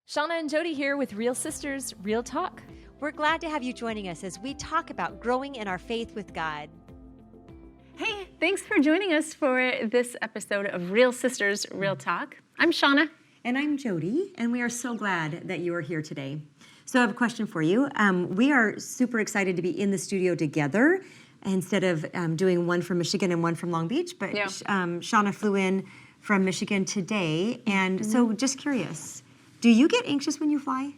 Shawna and Jody here with Real Sisters, Real Talk. We're glad to have you joining us as we talk about growing in our faith with God. Hey, thanks for joining us for this episode of Real Sisters, Real Talk. I'm Shawna. And I'm Jody, and we are so glad that you are here today. So I have a question for you. We are super excited to be in the studio together instead of doing one from Michigan and one from Long Beach, but Yeah. Shawna flew in from Michigan today, and so just curious, do you get anxious when you fly?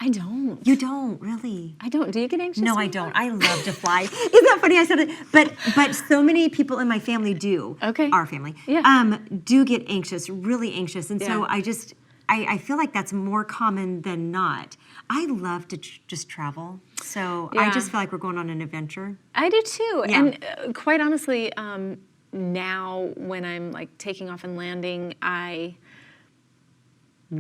I don't. You don't, really? I don't. Do you get anxious? No, when I you don't. fly? I love to fly. Isn't that funny? I said it, but so many people in my family do. Okay. Our family. Yeah. Do get anxious, really anxious, and so Yeah. I feel like that's more common than not. I love to just travel, so I Yeah. just feel like we're going on an adventure. I do too. Yeah. And quite honestly, now when I'm like taking off and landing, I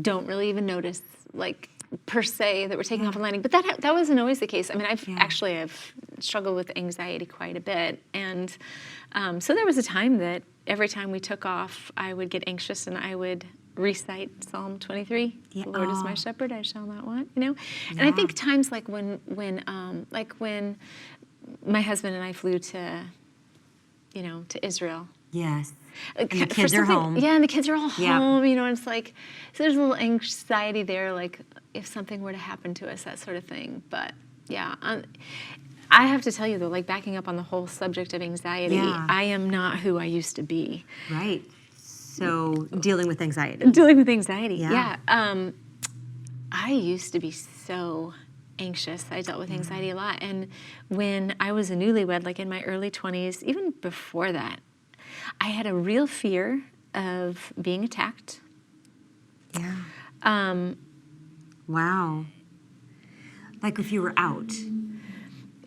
don't really even notice like per se that we're taking off and landing. But that wasn't always the case. I mean, I've struggled with anxiety quite a bit, and so there was a time that every time we took off, I would get anxious and I would recite Psalm 23. Yeah. The Lord is my Oh. shepherd; I shall not want. You know, and I think times like when my husband and I flew to Israel. Yes. And the For kids are something- home. Yeah, and the kids are all Yeah. home, and it's like, so there's a little anxiety there, like if something were to happen to us, that sort of thing. But yeah, I have to tell you though, like backing up on the whole subject of anxiety, Yeah. I am not who I used to be. Right. So dealing with anxiety. Dealing with anxiety, Yeah. I used to be so anxious. I dealt with anxiety a lot. And when I was a newlywed, like in my early 20s, even before that, I had a real fear of being attacked. Yeah. Um, Wow. Like if you were out.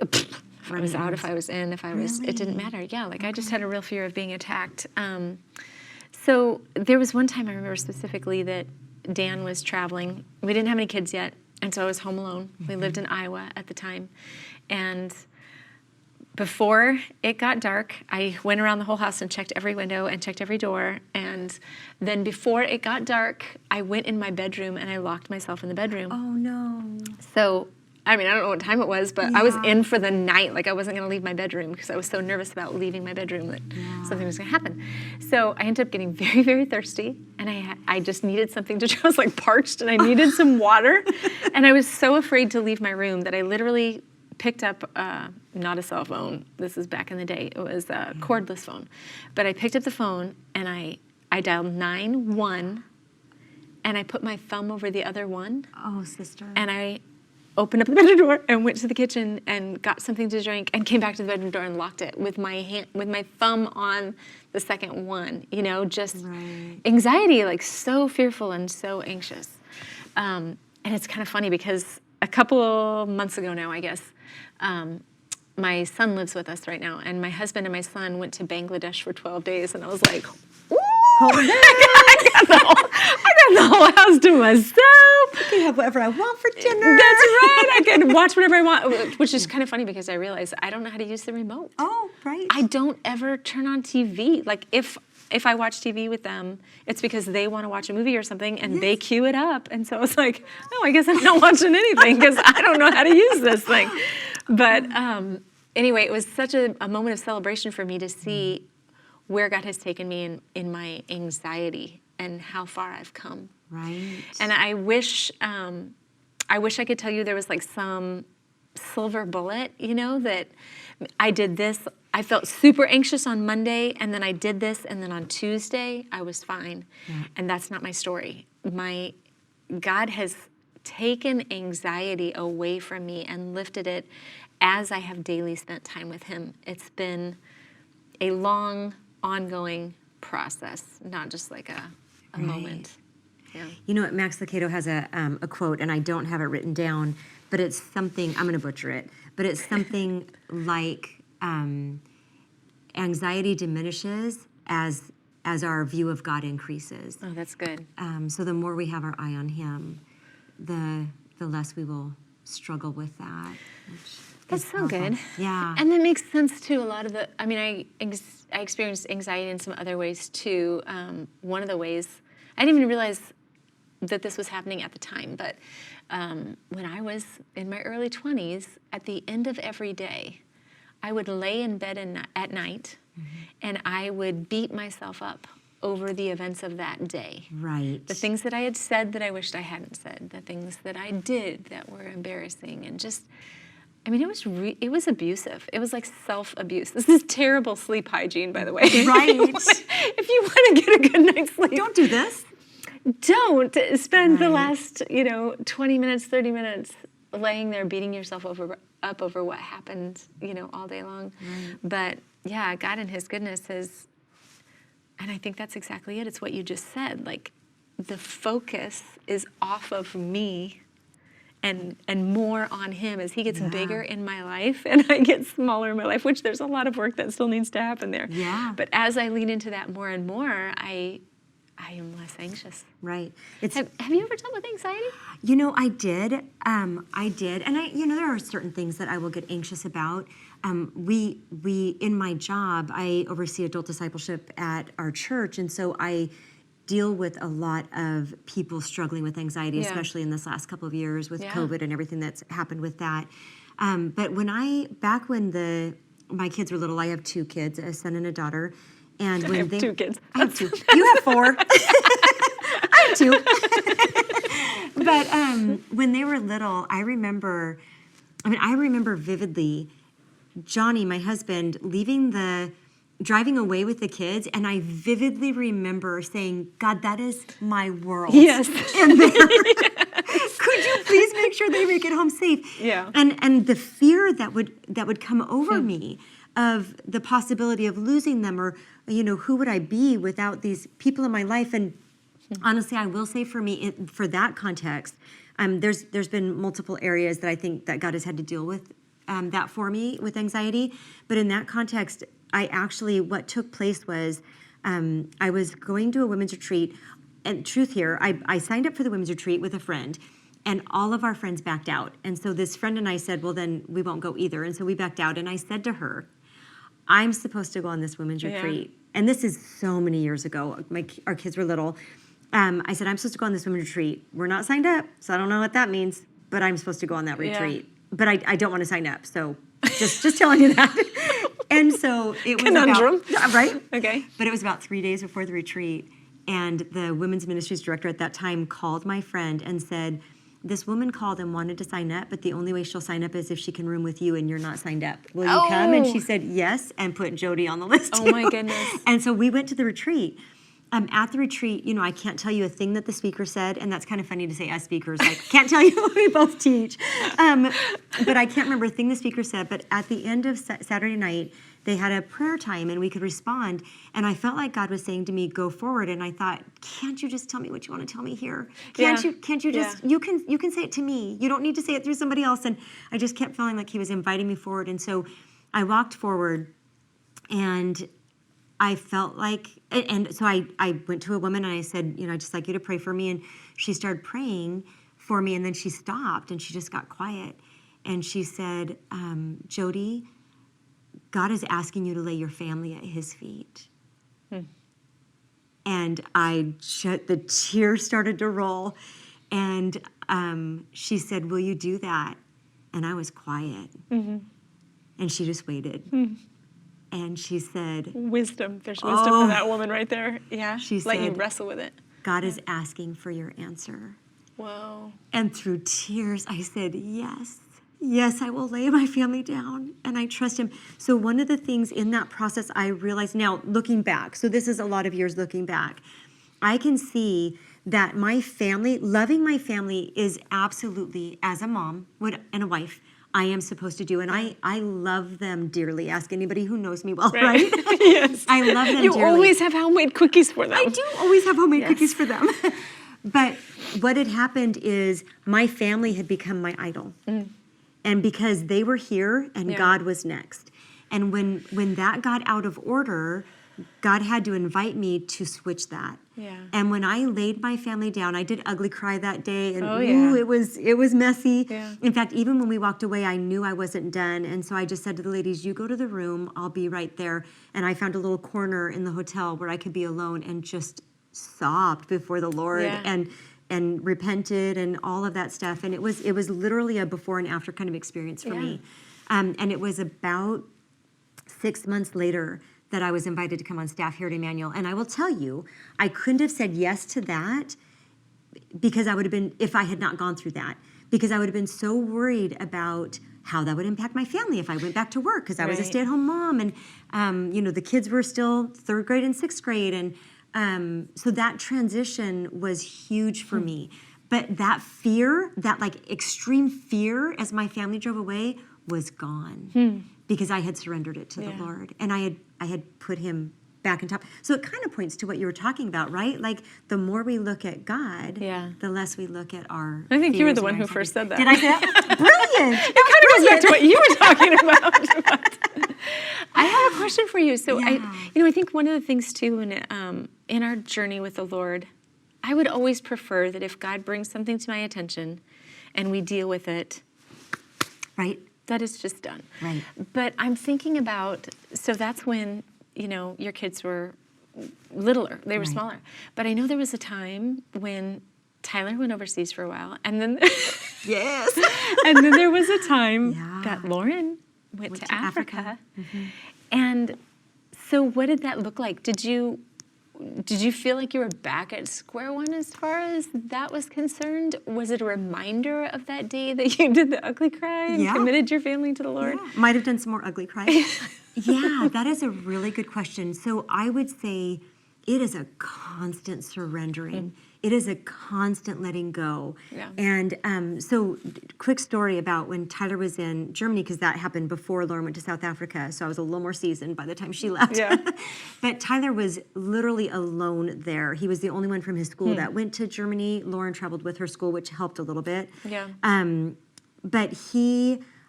If I was out, if I was in, if I was, it didn't Really? matter. Yeah, like I just had a real fear of being attacked. So there was one time I remember specifically that Dan was traveling. We didn't have any kids yet, and so I was home alone. We lived in Iowa at the time. And before it got dark, I went around the whole house and checked every window and checked every door. And then before it got dark, I went in my bedroom and I locked myself in the bedroom. Oh no. So, I mean, I don't know what time it was, but I was Yeah. in for the night. Like, I wasn't going to leave my bedroom because I was so nervous about leaving my bedroom that something was going to happen. So I ended up getting very, very thirsty, and I just needed something to drink. I was like parched, and I needed some water. And I was so afraid to leave my room that I literally picked up, not a cell phone. This is back in the day. It was a cordless phone. But I picked up the phone, and I dialed 9-1, and I put my thumb over the other one. Oh, sister. And I opened up the bedroom door and went to the kitchen and got something to drink and came back to the bedroom door and locked it with my hand, with my thumb on the second one. You know, just anxiety, like so fearful and so anxious. And it's kind of funny because a couple months ago now, I guess, my son lives with us right now, and my husband and my son went to Bangladesh for 12 days, and I was like, ooh, I got the whole house to myself. I can have whatever I want for dinner. That's right. I can watch whatever I want, which is kind of funny because I realize I don't know how to use the remote. Oh, right. I don't ever turn on TV. Like if I watch TV with them, it's because they want to watch a movie or something and they cue it up. And so it's like, oh, I guess I'm not watching anything because I don't know how to use this thing. But anyway, it was such a moment of celebration for me to see where God has taken me in my anxiety and how far I've come. Right. And I wish I could tell you there was like some silver bullet, you know, that I did this. I felt super anxious on Monday, and then I did this, and then on Tuesday I was fine. And that's not my story. God has taken anxiety away from me and lifted it as I have daily spent time with Him. It's been a long, ongoing process, not just like a moment. Yeah. You know, Max Lucado has a quote, and I don't have it written down, but it's something, I'm going to butcher it, but it's something like anxiety diminishes as our view of God increases. Oh, that's good. So the more we have our eye on Him, the less we will struggle with that. That's so good. Yeah. And that makes sense too. A lot of the, I mean, I experienced anxiety in some other ways too. One of the ways, I didn't even realize that this was happening at the time, but when I was in my early 20s, at the end of every day, I would lay in bed at night, and I would beat myself up over the events of that day. Right. The things that I had said that I wished I hadn't said, the things that I did that were embarrassing, and just, I mean, it was abusive. It was like self-abuse. This is terrible sleep hygiene, by the way. Right. If you want to get a good night's sleep, Don't do this. don't spend the last 20 minutes, 30 minutes laying there beating yourself up over what happened all day long. Right. But yeah, God in his goodness has, and I think that's exactly it. It's what you just said. Like, the focus is off of me and more on him as he gets bigger in my life and I get smaller in my life, which there's a lot of work that still needs to happen there. Yeah. But as I lean into that more and more, I am less anxious. Right. Have you ever dealt with anxiety? I did. I did. And there are certain things that I will get anxious about. We in my job, I oversee adult discipleship at our church. And so I deal with a lot of people struggling with anxiety, especially in this last couple of years with COVID and everything that's happened with that. But back when my kids were little, I have 2 kids, a son and a daughter. And when I have 2 kids. I have 2. You have 4. I have 2. But when they were little, I remember vividly Johnny, my husband, driving away with the kids, and I vividly remember saying, God, that is my world. Yes. And could you please make sure they make it home safe? Yeah. And the fear that would come over me of the possibility of losing them, or who would I be without these people in my life? And honestly, I will say for me, for that context, there's been multiple areas that I think that God has had to deal with that for me with anxiety. But in that context, what took place was I was going to a women's retreat. And truth here, I signed up for the women's retreat with a friend, and all of our friends backed out. And so this friend and I said, well, then we won't go either. And so we backed out. And I said to her, I'm supposed to go on this women's retreat. And this is so many years ago. Our kids were little. I said, I'm supposed to go on this women's retreat. We're not signed up, so I don't know what that means, but I'm supposed to go on that retreat. But I don't want to sign up, so just telling you that. And so it was conundrum. Right? Okay. But it was about 3 days before the retreat, and the women's ministries director at that time called my friend and said, this woman called and wanted to sign up, but the only way she'll sign up is if she can room with you and you're not signed up. Will you come? And she said yes, and put Jody on the list. Oh my goodness. And so we went to the retreat. At the retreat, I can't tell you a thing that the speaker said, and that's kind of funny to say as speakers, like, can't tell you what we both teach. But I can't remember a thing the speaker said, but at the end of Saturday night, they had a prayer time and we could respond. And I felt like God was saying to me, go forward. And I thought, can't you just tell me what you want to tell me here? Can't you just, you can say it to me. You don't need to say it through somebody else. And I just kept feeling like he was inviting me forward. And so I walked forward, and I felt like, and so I went to a woman and I said, I'd just like you to pray for me. And she started praying for me, and then she stopped and she just got quiet. And she said, Jody, God is asking you to lay your family at his feet. And the tears started to roll. And she said, will you do that? And I was quiet. And she just waited. And she said, wisdom. There's wisdom for that woman right there. Yeah. She Let you said, wrestle with it. God is asking for your answer. Whoa. And through tears, I said, yes. Yes, I will lay my family down, and I trust him. So one of the things in that process I realized now, looking back, so this is a lot of years looking back, I can see that my family, loving my family is absolutely, as a mom and a wife, I am supposed to do. And I love them dearly. Ask anybody who knows me well, right? Yes. I love them You dearly. always have homemade cookies for them. I do always have homemade cookies for them. But what had happened is my family had become my idol. And because they were here and God was next. And when that got out of order, God had to invite me to switch that. Yeah. And when I laid my family down, I did ugly cry that day, and yeah. it was messy. Yeah. In fact, even when we walked away, I knew I wasn't done, and so I just said to the ladies, "You go to the room, I'll be right there." And I found a little corner in the hotel where I could be alone and just sobbed before the Lord. Yeah. and repented and all of that stuff. And it was literally a before and after kind of experience for me. And it was about 6 months later that I was invited to come on staff here at Emmanuel. And I will tell you, I couldn't have said yes to that because I would have been, if I had not gone through that, because I would have been so worried about how that would impact my family if I went back to work, because I was a stay-at-home mom, and the kids were still 3rd grade and 6th grade, and so that transition was huge for me. But that fear, that like extreme fear as my family drove away, was gone because I had surrendered it to the Lord, and I had put him back on top. So it kind of points to what you were talking about, right? Like the more we look at God, the less we look at our I think you were the fears one and who our first said that. Did I say that? Brilliant! It kind of goes back to what you were talking about. I have a question for you. So I think one of the things too in our journey with the Lord, I would always prefer that if God brings something to my attention and we deal with it, Right. that is just done. Right. But I'm thinking about, so that's when, your kids were littler, they were smaller. But I know there was a time when Tyler went overseas for a while, and then Yes. and then there was a time that Lauren went to Africa. And so what did that look like? Did you feel like you were back at square one as far as that was concerned? Was it a reminder of that day that you did the ugly cry and committed your family to the Lord? Yeah. Might have done some more ugly crying. Yeah, that is a really good question. So I would say it is a constant surrendering. It is a constant letting go. Yeah. And so quick story about when Tyler was in Germany, because that happened before Lauren went to South Africa, so I was a little more seasoned by the time she left. Yeah. But Tyler was literally alone there. He was the only one from his school that went to Germany. Lauren traveled with her school, which helped a little bit. Yeah. But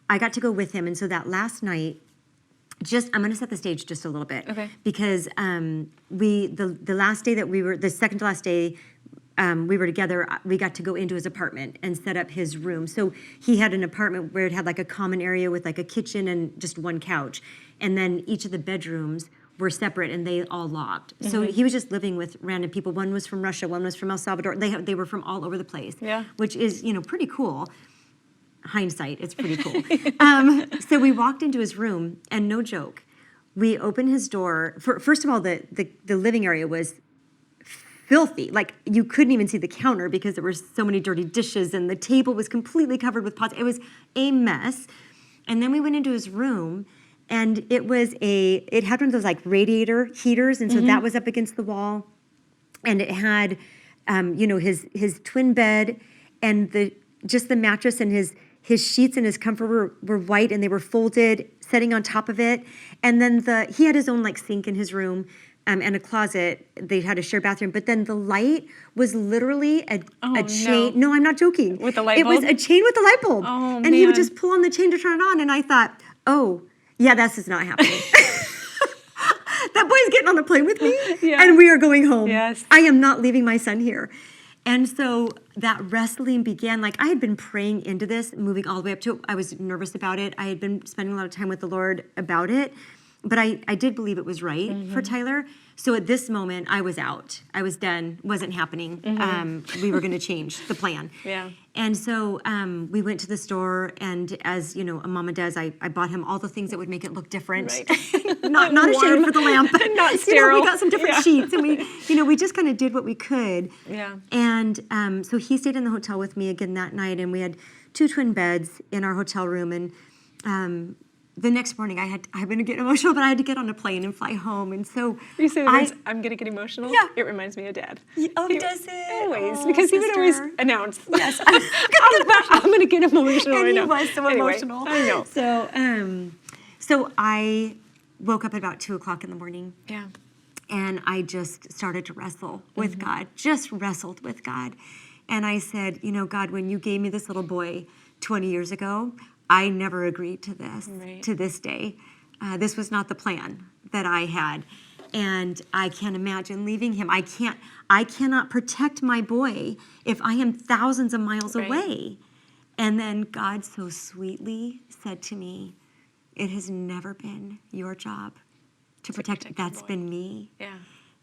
I got to go with him, and so that last night, I'm going to set the stage just a little bit. Okay. Because the last day that the second to last day, we were together, we got to go into his apartment and set up his room. So he had an apartment where it had like a common area with like a kitchen and just one couch. And then each of the bedrooms were separate and they all locked. So he was just living with random people. One was from Russia, one was from El Salvador. They were from all over the place, which is, pretty cool. Hindsight, it's pretty cool. So we walked into his room, and no joke, we opened his door. First of all, the living area was filthy. Like, you couldn't even see the counter because there were so many dirty dishes, and the table was completely covered with pots. It was a mess. And then we went into his room, and it had one of those like radiator heaters, and so that was up against the wall. And it had, his twin bed, and just the mattress, and his sheets and his comforter were white, and they were folded, setting on top of it. And then he had his own like sink in his room, and a closet. They had a shared bathroom. But then the light was literally a chain. No, I'm not joking. With a light bulb? It was a chain with a light bulb. Oh, and he would just pull on the chain to turn it on. And I thought, oh, yeah, this is not happening. That boy's getting on the plane with me, and we are going home. Yes. I am not leaving my son here. And so that wrestling began. Like, I had been praying into this, moving all the way up to it. I was nervous about it. I had been spending a lot of time with the Lord about it. But I did believe it was right for Tyler. So at this moment, I was out. I was done. Wasn't happening. We were going to change the plan. Yeah. And so we went to the store, and as a mama does, I bought him all the things that would make it look different. Right. not a shade for the lamp. Not sterile. We got some different sheets, and we just kind of did what we could. Yeah. And so he stayed in the hotel with me again that night, and we had 2 twin beds in our hotel room. And the next morning, I'm going to get emotional, but I had to get on a plane and fly home. And so you say the words, I'm going to get emotional? Yeah. It reminds me of Dad. Oh, does it? Always, because he would always announce. Yes, I'm going to get emotional right now. And he was so emotional. I know. So I woke up at about 2 o'clock in the morning. Yeah. And I just started to wrestle with God, just wrestled with God. And I said, God, when you gave me this little boy 20 years ago, I never agreed to this, to this day. This was not the plan that I had. And I can't imagine leaving him. I cannot protect my boy if I am thousands of miles away. And then God so sweetly said to me, it has never been your job to protect. That's been me. Yeah.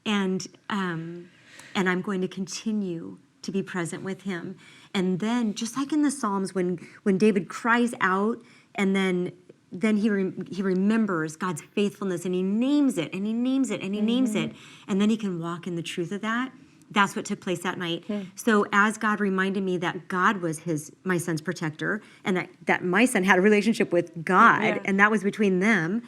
And I'm going to continue to be present with him. And then, just like in the Psalms, when David cries out, and then he remembers God's faithfulness, and he names it, and he names it, and he names it, and then he can walk in the truth of that. That's what took place that night. So as God reminded me that God was my son's protector, and that my son had a relationship with God, and that was between them,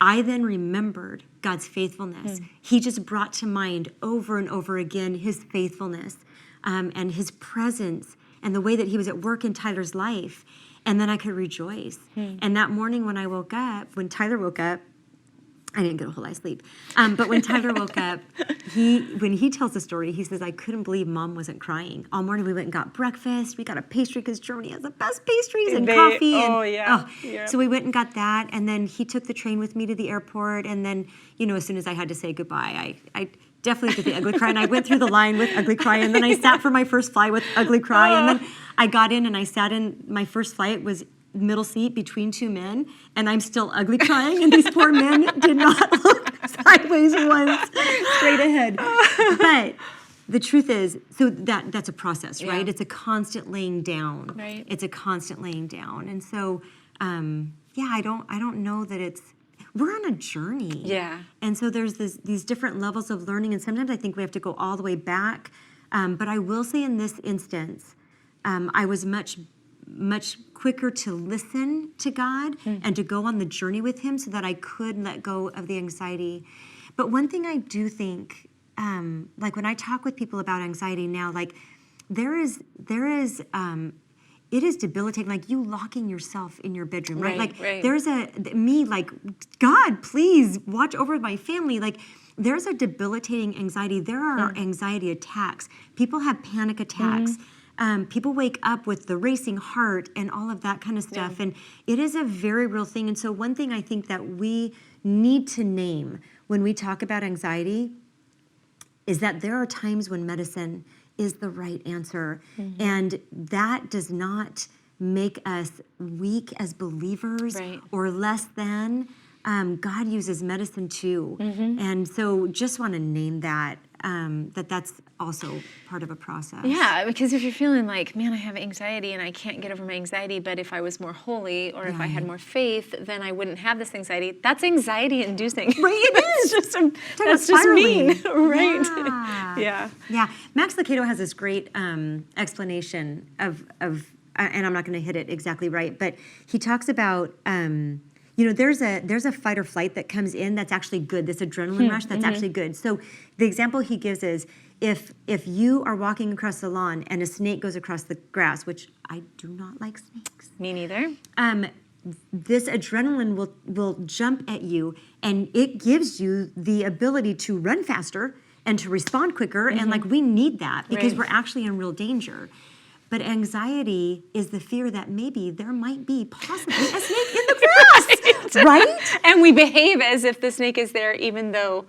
I then remembered God's faithfulness. He just brought to mind over and over again his faithfulness, and his presence, and the way that he was at work in Tyler's life. And then I could rejoice. And that morning when Tyler woke up, I didn't get a whole lot of sleep. But when Tyler woke up, when he tells the story, he says, I couldn't believe Mom wasn't crying. All morning we went and got breakfast. We got a pastry because Germany has the best pastries and coffee. So we went and got that. And then he took the train with me to the airport. And then, as soon as I had to say goodbye, I definitely did the ugly cry. And I went through the line with ugly cry. And then I sat for my first flight with ugly cry. And then I got in and I sat in. My first flight was middle seat between two men, and I'm still ugly crying, and these poor men did not look sideways once, straight ahead. But the truth is, so that's a process, right? It's a constant laying down. Right. It's a constant laying down. And so, I don't know that we're on a journey. Yeah. And so there's these different levels of learning, and sometimes I think we have to go all the way back. But I will say in this instance, I was much quicker to listen to God and to go on the journey with him so that I could let go of the anxiety. But one thing I do think, like when I talk with people about anxiety now, like it is debilitating, like you locking yourself in your bedroom, right? Right. There's like, God, please watch over my family. Like there's a debilitating anxiety. There are anxiety attacks. People have panic attacks. People wake up with the racing heart and all of that kind of stuff. And it is a very real thing. And so one thing I think that we need to name when we talk about anxiety is that there are times when medicine is the right answer. And that does not make us weak as believers or less than. God uses medicine too. And so just want to name that, that's also part of a process. Yeah, because if you're feeling like, man, I have anxiety and I can't get over my anxiety, but if I was more holy or if I had more faith, then I wouldn't have this anxiety. That's anxiety inducing. Right, it is. That's just mean, right? Yeah. Max Lucado has this great explanation of, and I'm not going to hit it exactly right, but he talks about, there's a fight or flight that comes in that's actually good. This adrenaline rush that's actually good. So the example he gives is if you are walking across the lawn and a snake goes across the grass, which I do not like snakes. Me neither. This adrenaline will jump at you, and it gives you the ability to run faster and to respond quicker. And like we need that because we're actually in real danger. But anxiety is the fear that maybe there might be possibly a snake in the grass, right? And we behave as if the snake is there even though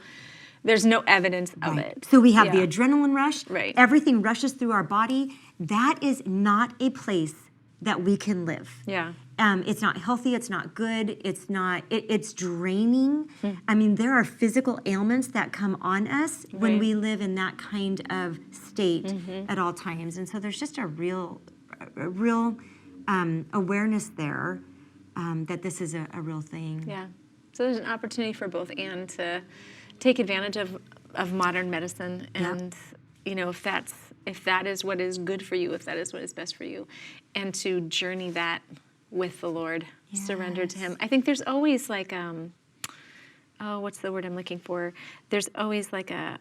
there's no evidence of it. So we have the adrenaline rush. Right. Everything rushes through our body. That is not a place that we can live. Yeah. It's not healthy. It's not good. It's not. It's draining. I mean, there are physical ailments that come on us when we live in that kind of state at all times. And so there's just a real awareness there that this is a real thing. Yeah. So there's an opportunity for both and to take advantage of modern medicine and if that is what is good for you, if that is what is best for you, and to journey that with the Lord, surrender to him. I think there's always like, what's the word I'm looking for? There's always like a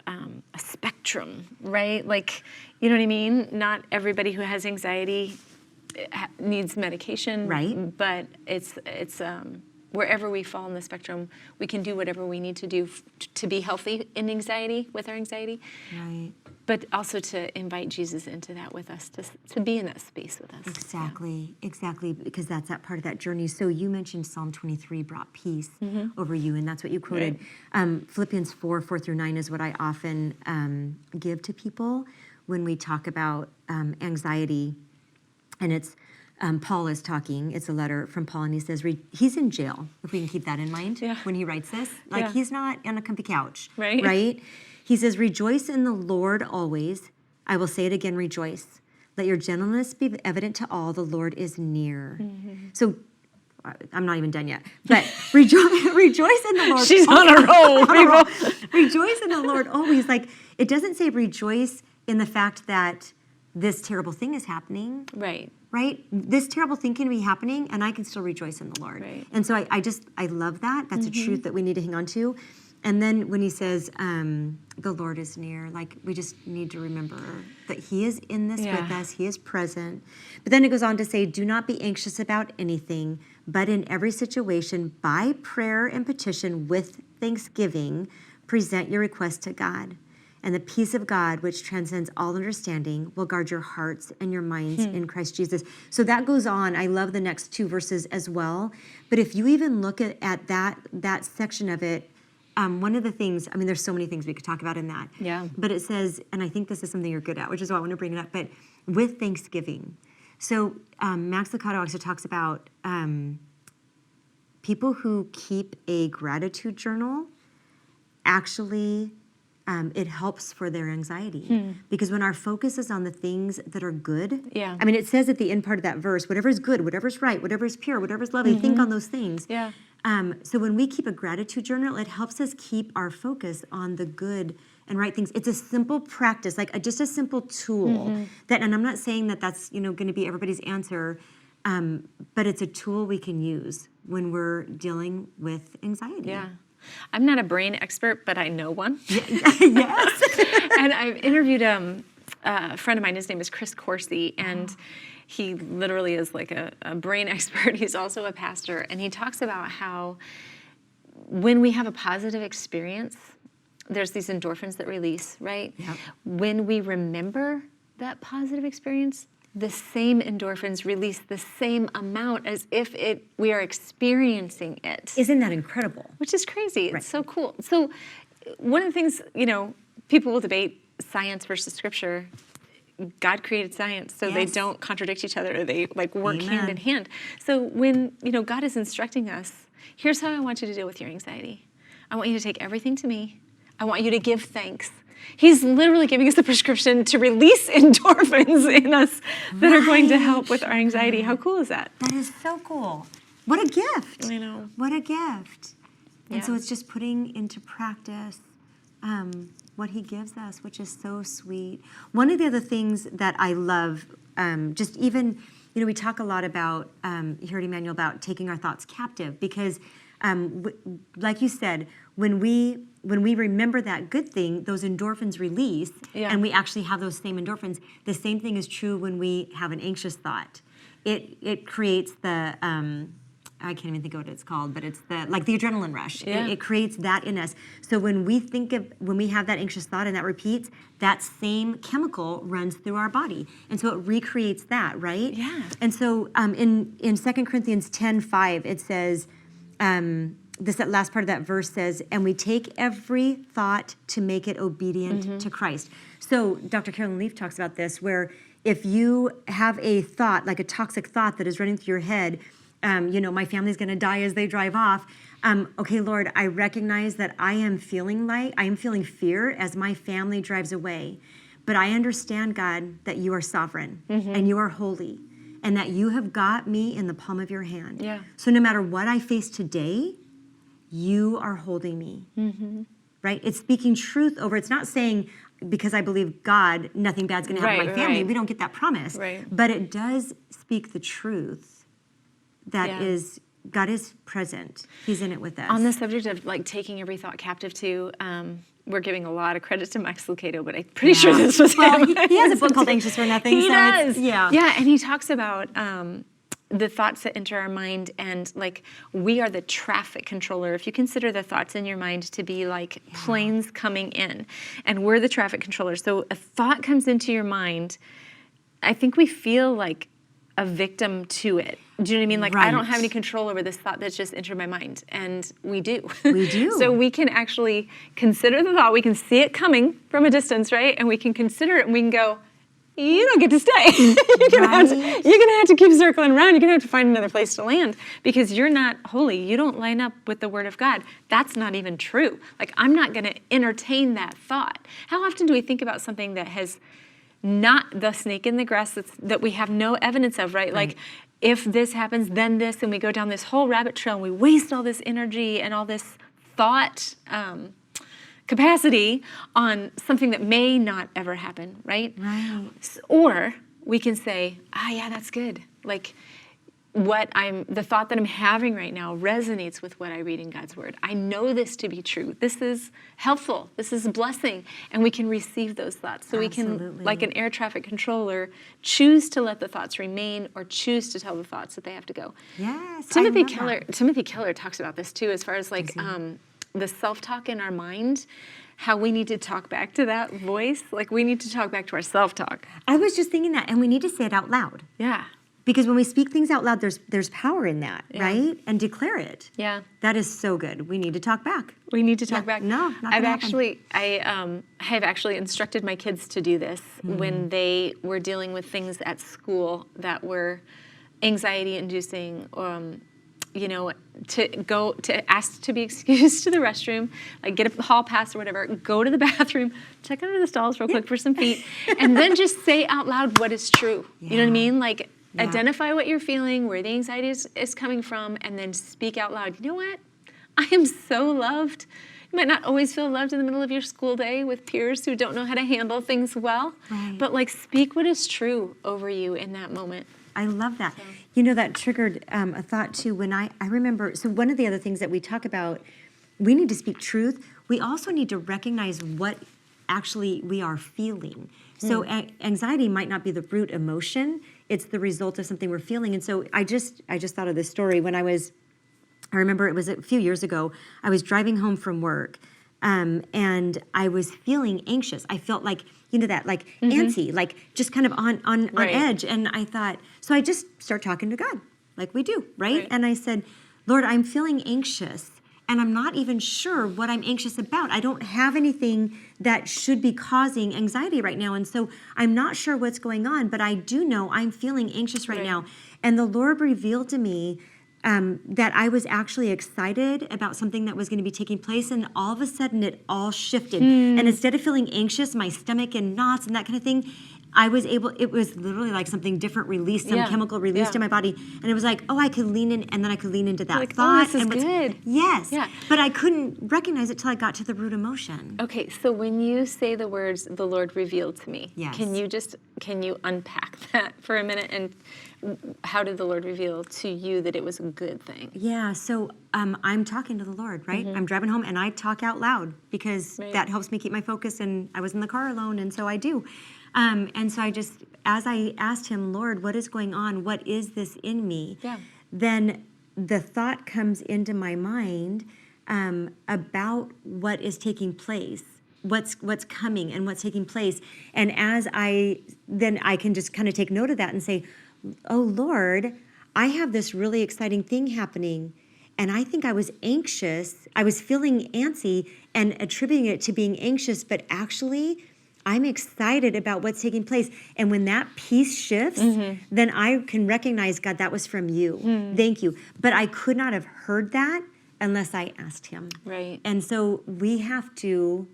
spectrum, right? Like, you know what I mean? Not everybody who has anxiety needs medication, right? But it's wherever we fall in the spectrum, we can do whatever we need to do to be healthy in anxiety, with our anxiety. Right. But also to invite Jesus into that with us, to be in that space with us. Exactly, because that's that part of that journey. So you mentioned Psalm 23 brought peace over you, and that's what you quoted. Right. Philippians 4:4-9 is what I often give to people when we talk about anxiety. And it's Paul is talking. It's a letter from Paul, and he says he's in jail, if we can keep that in mind when he writes this. Like he's not on a comfy couch, right? He says, rejoice in the Lord always. I will say it again, rejoice. Let your gentleness be evident to all. The Lord is near. So I'm not even done yet. But rejoice in the Lord. She's on a roll, people. Rejoice in the Lord always. Like, it doesn't say rejoice in the fact that this terrible thing is happening. Right. Right? This terrible thing can be happening, and I can still rejoice in the Lord. Right. And so I love that. That's a truth that we need to hang on to. And then when he says, the Lord is near, like, we just need to remember that he is in this with us. He is present. But then it goes on to say, do not be anxious about anything, but in every situation, by prayer and petition with thanksgiving, present your request to God. And the peace of God, which transcends all understanding, will guard your hearts and your minds in Christ Jesus. So that goes on. I love the next 2 verses as well. But if you even look at that section of it, one of the things, I mean, there's so many things we could talk about in that. Yeah. But it says, and I think this is something you're good at, which is why I want to bring it up, but with thanksgiving. So Max Lucado also talks about people who keep a gratitude journal actually... it helps for their anxiety because when our focus is on the things that are good, I mean, it says at the end part of that verse, whatever is good, whatever is right, whatever is pure, whatever is lovely, think on those things. Yeah. So when we keep a gratitude journal, it helps us keep our focus on the good and right things. It's a simple practice, like just a simple tool that, and I'm not saying that that's, going to be everybody's answer, but it's a tool we can use when we're dealing with anxiety. Yeah. I'm not a brain expert, but I know one. Yes. And I've interviewed a friend of mine. His name is Chris Corsi, and he literally is like a brain expert. He's also a pastor, and he talks about how when we have a positive experience, there's these endorphins that release, right? Yep. When we remember that positive experience, the same endorphins release the same amount as if we are experiencing it. Isn't that incredible? Which is crazy. Right. It's so cool. So one of the things, people will debate science versus scripture. God created science, so they don't contradict each other. They work hand in hand. So when, God is instructing us, here's how I want you to deal with your anxiety. I want you to take everything to me. I want you to give thanks. He's literally giving us a prescription to release endorphins in us that are going to help with our anxiety. How cool is that? That is so cool. What a gift. I know. What a gift. And so it's just putting into practice what he gives us, which is so sweet. One of the other things that I love, just even, we talk a lot about, you heard Emmanuel, about taking our thoughts captive because, like you said, when we remember that good thing, those endorphins release, and we actually have those same endorphins. The same thing is true when we have an anxious thought. It creates the, I can't even think of what it's called, but it's the adrenaline rush. Yeah. It creates that in us. So when we have that anxious thought and that repeats, that same chemical runs through our body. And so it recreates that, right? Yeah. And so in 2 Corinthians 10:5, it says, that last part of that verse says, and we take every thought to make it obedient to Christ. So Dr. Carolyn Leaf talks about this, where if you have a thought, like a toxic thought that is running through your head, my family's going to die as they drive off. Okay, Lord, I recognize that I am feeling fear as my family drives away. But I understand, God, that you are sovereign and you are holy and that you have got me in the palm of your hand. Yeah. So no matter what I face today, you are holding me, right? It's speaking truth over. It's not saying because I believe God, nothing bad's going to happen to my family. Right. We don't get that promise. Right. But it does speak the truth that is, God is present. He's in it with us. On the subject of taking every thought captive too, we're giving a lot of credit to Max Lucado, but I'm pretty sure this was him. He has a book called Anxious for Nothing. He does. Yeah, and he talks about the thoughts that enter our mind, and we are the traffic controller. If you consider the thoughts in your mind to be like planes coming in, and we're the traffic controller. So a thought comes into your mind, I think we feel like a victim to it. Do you know what I mean? I don't have any control over this thought that's just entered my mind, and we do. We do. So we can actually consider the thought. We can see it coming from a distance, right? And we can consider it, and we can go, you don't get to stay. You're gonna have to keep circling around. You're gonna have to find another place to land because you're not holy. You don't line up with the Word of God. That's not even true. I'm not gonna entertain that thought. How often do we think about something that has not the snake in the grass that we have no evidence of, right? Like, if this happens, then this, and we go down this whole rabbit trail and we waste all this energy and all this thought capacity on something that may not ever happen, right? Right. Or we can say, yeah, that's good. Like, the thought that I'm having right now resonates with what I read in God's Word. I know this to be true. This is helpful. This is a blessing. And we can receive those thoughts. So we can, like an air traffic controller, choose to let the thoughts remain or choose to tell the thoughts that they have to go. Yes, Timothy Keller talks about this too, as far as like the self-talk in our mind, how we need to talk back to that voice. Like, we need to talk back to our self-talk. I was just thinking that, and we need to say it out loud. Yeah. Because when we speak things out loud, there's power in that, right? And declare it. Yeah. That is so good. We need to talk back. We need to talk back. No, not I happen. have actually instructed my kids to do this when they were dealing with things at school that were anxiety-inducing. To ask to be excused to the restroom, like get a hall pass or whatever, go to the bathroom, check under the stalls real quick for some feet, and then just say out loud what is true. You know what I mean? Like, identify what you're feeling, where the anxiety is coming from, and then speak out loud. You know what? I am so loved. You might not always feel loved in the middle of your school day with peers who don't know how to handle things well, but like, speak what is true over you in that moment. I love that. So. You know, that triggered a thought too when I remember, so one of the other things that we talk about, we need to speak truth. We also need to recognize what actually we are feeling. So anxiety might not be the root emotion. It's the result of something we're feeling. And so I just thought of this story when I remember it was a few years ago, I was driving home from work and I was feeling anxious. I felt like, you know, that like antsy, like just kind of on edge. And I thought, so I just start talking to God like we do, right? And I said, Lord, I'm feeling anxious. And I'm not even sure what I'm anxious about. I don't have anything that should be causing anxiety right now. And so I'm not sure what's going on, but I do know I'm feeling anxious right now. And the Lord revealed to me that I was actually excited about something that was going to be taking place. And all of a sudden it all shifted. And instead of feeling anxious, my stomach in knots and that kind of thing, it was literally like something different released, some chemical released in my body. And it was like, I could lean in, and then I could lean into that like, thought. This is good. Yes. Yeah. But I couldn't recognize it till I got to the root emotion. Okay, so when you say the words, the Lord revealed to me, yes. Can you unpack that for a minute? And how did the Lord reveal to you that it was a good thing? Yeah, so I'm talking to the Lord, right? I'm driving home and I talk out loud because that helps me keep my focus, and I was in the car alone, and so I do. And so as I asked him, Lord, what is going on? What is this in me? Yeah. Then the thought comes into my mind about what is taking place, what's coming and what's taking place. And then I can just kind of take note of that and say, oh, Lord, I have this really exciting thing happening. And I think I was anxious. I was feeling antsy and attributing it to being anxious, but actually I'm excited about what's taking place. And when that piece shifts, then I can recognize, God, that was from you. Thank you. But I could not have heard that unless I asked him. Right. And so we get to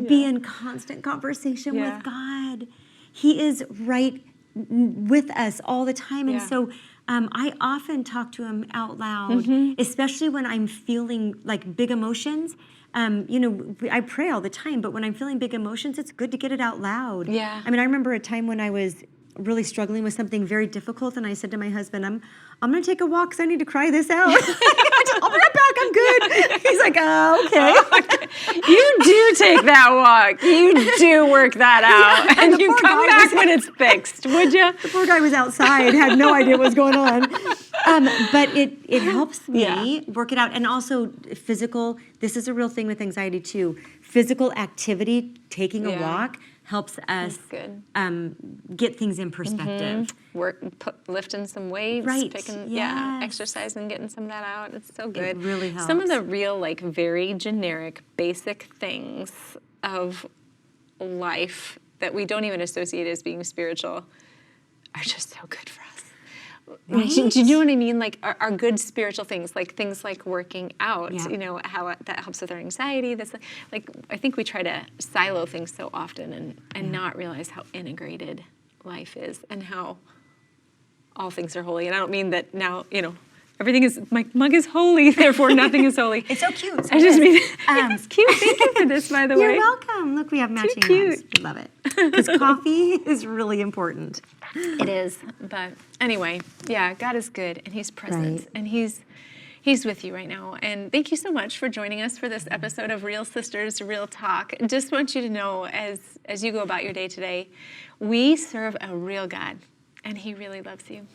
be in constant conversation with God. He is right with us all the time. And so I often talk to him out loud, especially when I'm feeling like big emotions. I pray all the time, but when I'm feeling big emotions, it's good to get it out loud. Yeah. I mean, I remember a time when I was really struggling with something very difficult, and I said to my husband, I'm going to take a walk because I need to cry this out. I'll be right back, I'm good. He's like, okay. You do take that walk. You do work that out. Yeah, and you come back when it's fixed, would you? The poor guy was outside, had no idea what was going on. But it helps me work it out. And also physical, this is a real thing with anxiety too. Physical activity, taking a walk, helps us get things in perspective. Lifting some weights, exercising, getting some of that out. It's so good. It really helps. Some of the real, very generic, basic things of life that we don't even associate as being spiritual are just so good for us. Right? Do you know what I mean? Like our good spiritual things like working out, Yeah. you know, how that helps with our anxiety. That's like, I think we try to silo things so often and not realize how integrated life is and how all things are holy. And I don't mean that now, you know, everything is, my mug is holy, therefore nothing is holy. It's so cute. So I just mean, Um, it's cute. Thank you for this, by the way. You're welcome. Look, we have matching cute. mugs. We love it. Because coffee is really important. It is. But anyway, yeah, God is good and He's present Right. and He's with you right now. And thank you so much for joining us for this episode of Real Sisters, Real Talk. Just want you to know as you go about your day today, we serve a real God and He really loves you.